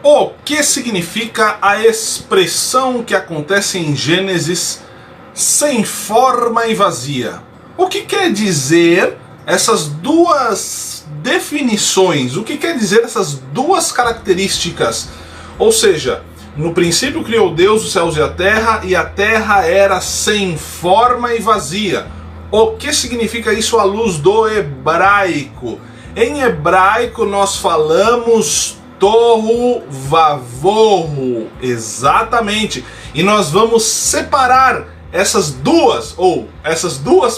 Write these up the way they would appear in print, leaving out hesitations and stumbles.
O que significa a expressão que acontece em Gênesis, sem forma e vazia? O que quer dizer essas duas definições? O que quer dizer essas duas características? Ou seja, no princípio criou Deus os céus e a terra era sem forma e vazia. O que significa isso à luz do hebraico? Em hebraico nós falamos tohu vavohu, exatamente. E nós vamos separar essas duas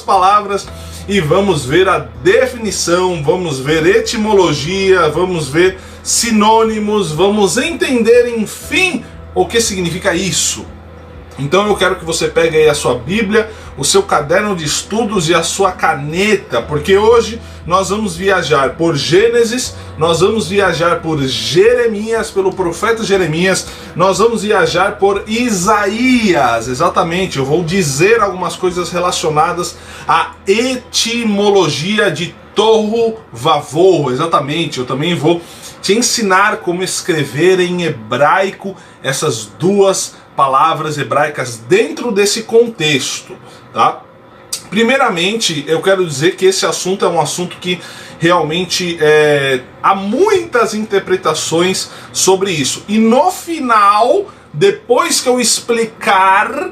palavras e vamos ver a definição, vamos ver etimologia, vamos ver sinônimos, vamos entender, enfim, o que significa isso. Então eu quero que você pegue aí a sua Bíblia, o seu caderno de estudos e a sua caneta, porque hoje nós vamos viajar por Gênesis, nós vamos viajar por Jeremias, pelo profeta Jeremias, nós vamos viajar por Isaías, exatamente. Eu vou dizer algumas coisas relacionadas à etimologia de tohu vavohu, exatamente. Eu também vou te ensinar como escrever em hebraico essas duas palavras hebraicas dentro desse contexto, tá? Primeiramente, eu quero dizer que esse assunto é um assunto que realmente há muitas interpretações sobre isso. E no final, depois que eu explicar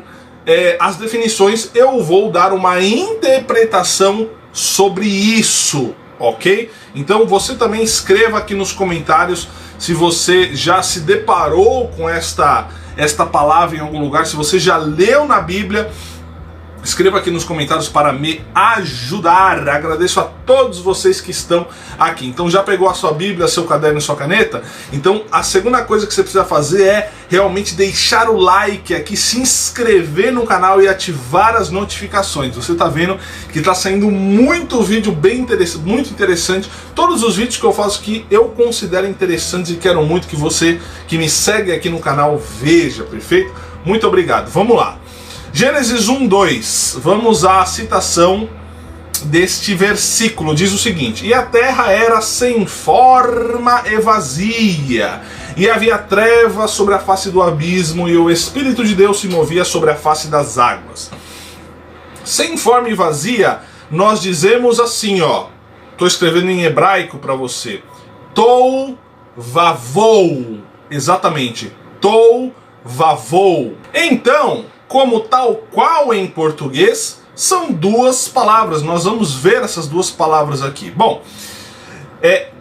as definições, eu vou dar uma interpretação sobre isso, ok? Então você também escreva aqui nos comentários se você já se deparou com esta palavra em algum lugar, se você já leu na Bíblia. Escreva aqui nos comentários para me ajudar. Agradeço a todos vocês que estão aqui. Então já pegou a sua Bíblia, seu caderno e sua caneta? Então a segunda coisa que você precisa fazer é realmente deixar o like aqui, se inscrever no canal e ativar as notificações. Você está vendo que está saindo muito vídeo bem interessante, muito interessante. Todos os vídeos que eu faço que eu considero interessantes e quero muito que você que me segue aqui no canal veja, perfeito? Muito obrigado. Vamos lá. Gênesis 1:2, vamos à citação deste versículo, diz o seguinte: e a terra era sem forma e vazia, e havia trevas sobre a face do abismo, e o Espírito de Deus se movia sobre a face das águas. Sem forma e vazia, nós dizemos assim, ó, estou escrevendo em hebraico para você, tohu vavohu, exatamente, tohu vavohu. Então, como tal qual em português, são duas palavras. Nós vamos ver essas duas palavras aqui. Bom,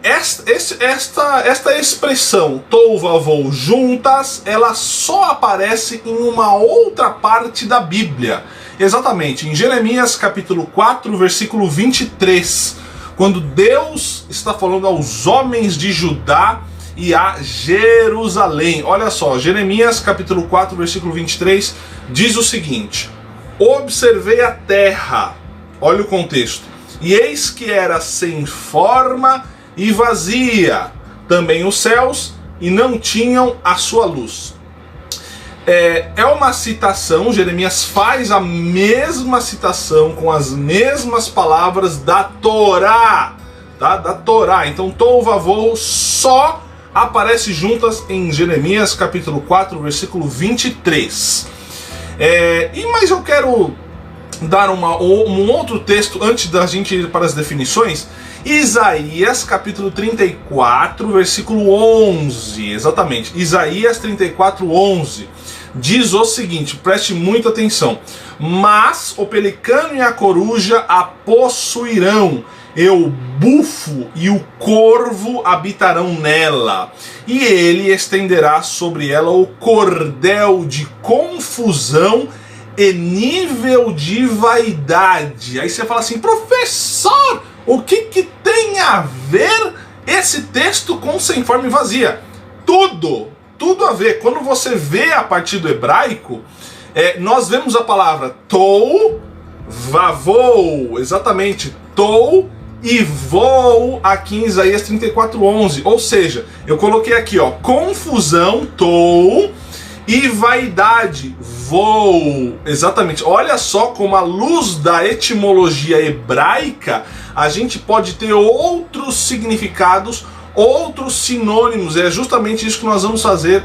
esta expressão tohu vavohu juntas, ela só aparece em uma outra parte da Bíblia. Exatamente, em Jeremias capítulo 4, versículo 23, quando Deus está falando aos homens de Judá e a Jerusalém. Olha só, Jeremias capítulo 4, versículo 23, diz o seguinte: observei a terra, olha o contexto, e eis que era sem forma e vazia, também os céus, e não tinham a sua luz. É uma citação, Jeremias faz a mesma citação com as mesmas palavras da Torá, tá? Da Torá. Então tohu vavohu só aparece juntas em Jeremias capítulo 4, versículo 23. Mas eu quero dar um outro texto antes da gente ir para as definições. Isaías capítulo 34, versículo 11. Exatamente, Isaías 34, 11. Diz o seguinte, preste muita atenção: mas o pelicano e a coruja a possuirão, e o bufo e o corvo habitarão nela, e ele estenderá sobre ela o cordel de confusão e nível de vaidade. Aí você fala assim, professor, o que tem a ver esse texto com sem forma e vazia? Tudo a ver. Quando você vê a partir do hebraico, nós vemos a palavra tohu vavohu, exatamente, tohu e vou aqui em Isaías 34, 11. Ou seja, eu coloquei aqui, ó, confusão, tohu, e vaidade, vou. Exatamente. Olha só como à luz da etimologia hebraica, a gente pode ter outros significados, outros sinônimos. É justamente isso que nós vamos fazer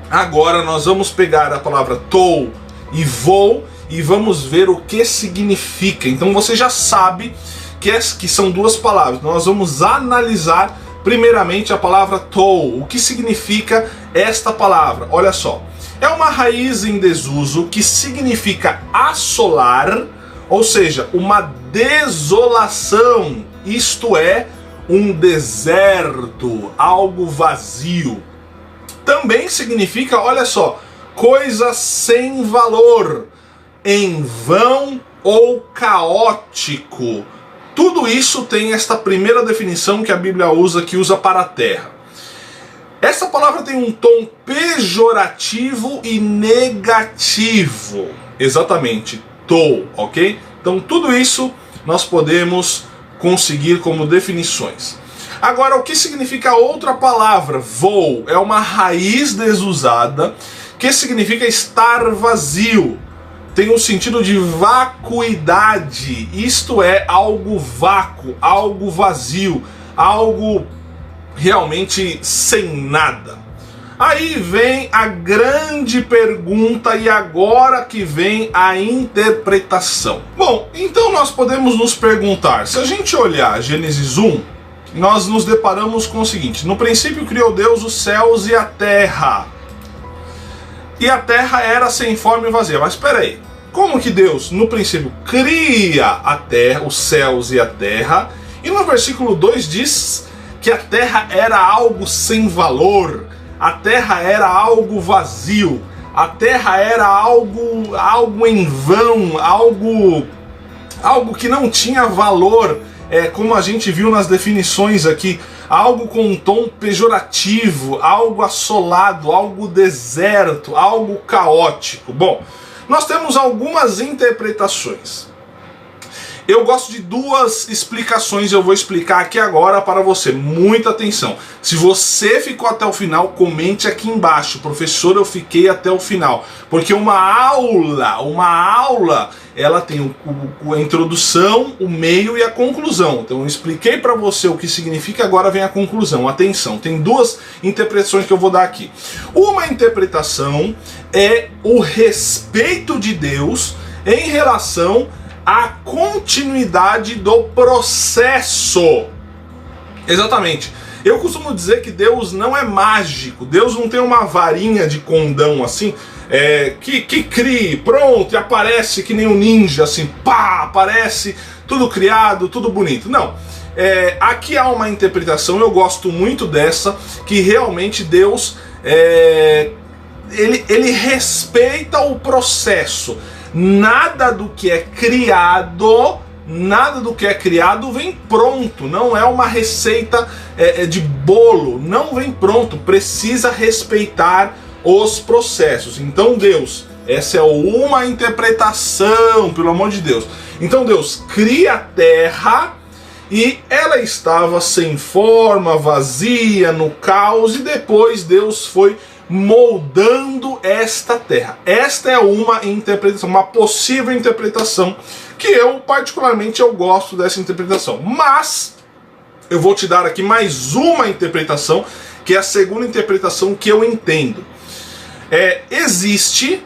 agora. Nós vamos pegar a palavra tou e vou e vamos ver o que significa. Então você já sabe que são duas palavras. Nós vamos analisar primeiramente a palavra tou. O que significa esta palavra? Olha só. É uma raiz em desuso que significa assolar, ou seja, uma desolação, isto é, um deserto, algo vazio. Também significa, olha só, coisa sem valor, em vão ou caótico. Tudo isso tem esta primeira definição que a Bíblia usa, que usa para a terra. Essa palavra tem um tom pejorativo e negativo. Exatamente, tou, ok? Então tudo isso nós podemos conseguir como definições. Agora, o que significa outra palavra? Vou. É uma raiz desusada que significa estar vazio. Tem um sentido de vacuidade, isto é, algo vácuo, algo vazio, algo realmente sem nada. Aí vem a grande pergunta e agora que vem a interpretação. Bom, então nós podemos nos perguntar, se a gente olhar Gênesis 1, nós nos deparamos com o seguinte: no princípio criou Deus os céus e a terra. E a terra era sem forma e vazia. Mas espera aí, como que Deus no princípio cria a terra, os céus e a terra, e no versículo 2 diz que a terra era algo sem valor, a terra era algo vazio, a terra era algo em vão, algo que não tinha valor, como a gente viu nas definições aqui, algo com um tom pejorativo, algo assolado, algo deserto, algo caótico. Bom, nós temos algumas interpretações. Eu gosto de duas explicações, eu vou explicar aqui agora para você. Muita atenção. Se você ficou até o final, comente aqui embaixo: professor, eu fiquei até o final. Porque uma aula, ela tem a introdução, o meio e a conclusão. Então eu expliquei para você o que significa, agora vem a conclusão. Atenção, tem duas interpretações que eu vou dar aqui. Uma interpretação é o respeito de Deus em relação a continuidade do processo. Exatamente. Eu costumo dizer que Deus não é mágico. Deus não tem uma varinha de condão assim, que crie, pronto, e aparece que nem um ninja, assim, pá, aparece tudo criado, tudo bonito. Não. Aqui há uma interpretação, eu gosto muito dessa, que realmente Deus ele respeita o processo. Nada do que é criado vem pronto. Não é uma receita de bolo, não vem pronto. Precisa respeitar os processos. Então Deus, essa é uma interpretação, pelo amor de Deus. Então Deus cria a terra e ela estava sem forma, vazia, no caos, e depois Deus foi moldando esta terra. Esta é uma interpretação, uma possível interpretação, que eu particularmente gosto dessa interpretação. Mas eu vou te dar aqui mais uma interpretação, que é a segunda interpretação que eu entendo. Existe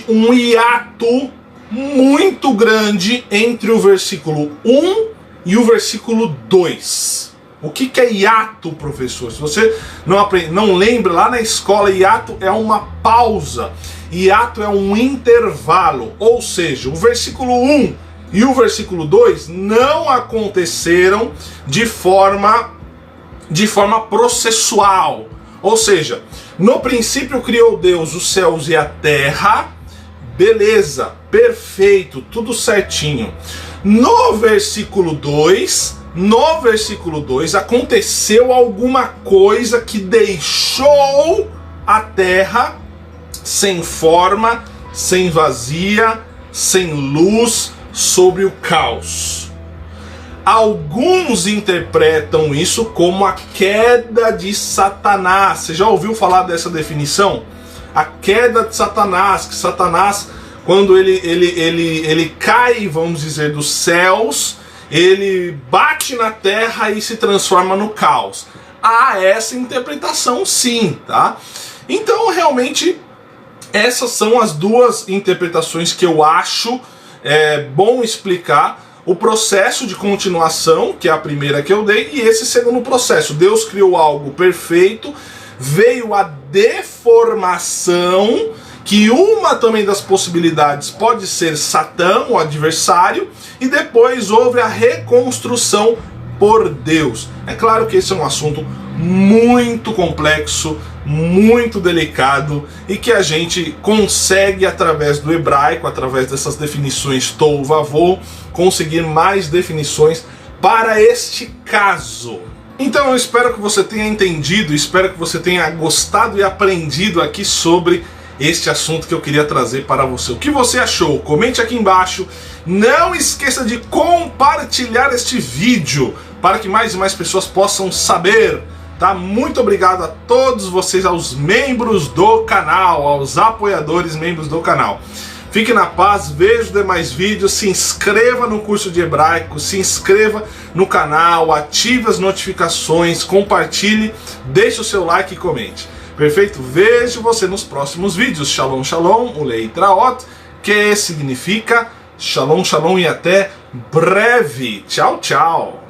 um hiato muito grande entre o versículo 1 e o versículo 2. O que é hiato, professor? Se você não lembra, lá na escola, hiato é uma pausa. Hiato é um intervalo. Ou seja, o versículo 1 e o versículo 2 não aconteceram de forma processual. Ou seja, no princípio criou Deus os céus e a terra. Beleza, perfeito, tudo certinho. No versículo 2 aconteceu alguma coisa que deixou a terra sem forma, sem vazia, sem luz, sobre o caos. Alguns interpretam isso como a queda de Satanás. Você já ouviu falar dessa definição? A queda de Satanás, que Satanás, quando ele cai, vamos dizer, dos céus, ele bate na terra e se transforma no caos. há essa interpretação sim, tá? Então realmente essas são as duas interpretações que eu acho bom explicar. O processo de continuação, que é a primeira que eu dei, e esse segundo processo. Deus criou algo perfeito, veio a deformação, que uma também das possibilidades pode ser Satã, o adversário, e depois houve a reconstrução por Deus. É claro que esse é um assunto muito complexo, muito delicado, e que a gente consegue, através do hebraico, através dessas definições tohu vavohu, conseguir mais definições para este caso. Então eu espero que você tenha entendido, espero que você tenha gostado e aprendido aqui sobre este assunto que eu queria trazer para você. O que você achou? Comente aqui embaixo. Não esqueça de compartilhar este vídeo para que mais e mais pessoas possam saber. Tá? Muito obrigado a todos vocês, aos membros do canal, aos apoiadores membros do canal. Fique na paz, veja os demais vídeos, se inscreva no curso de hebraico, se inscreva no canal, ative as notificações, compartilhe, deixe o seu like e comente. Perfeito? Vejo você nos próximos vídeos. Shalom, shalom, ulei traot, que significa shalom, shalom e até breve. Tchau, tchau.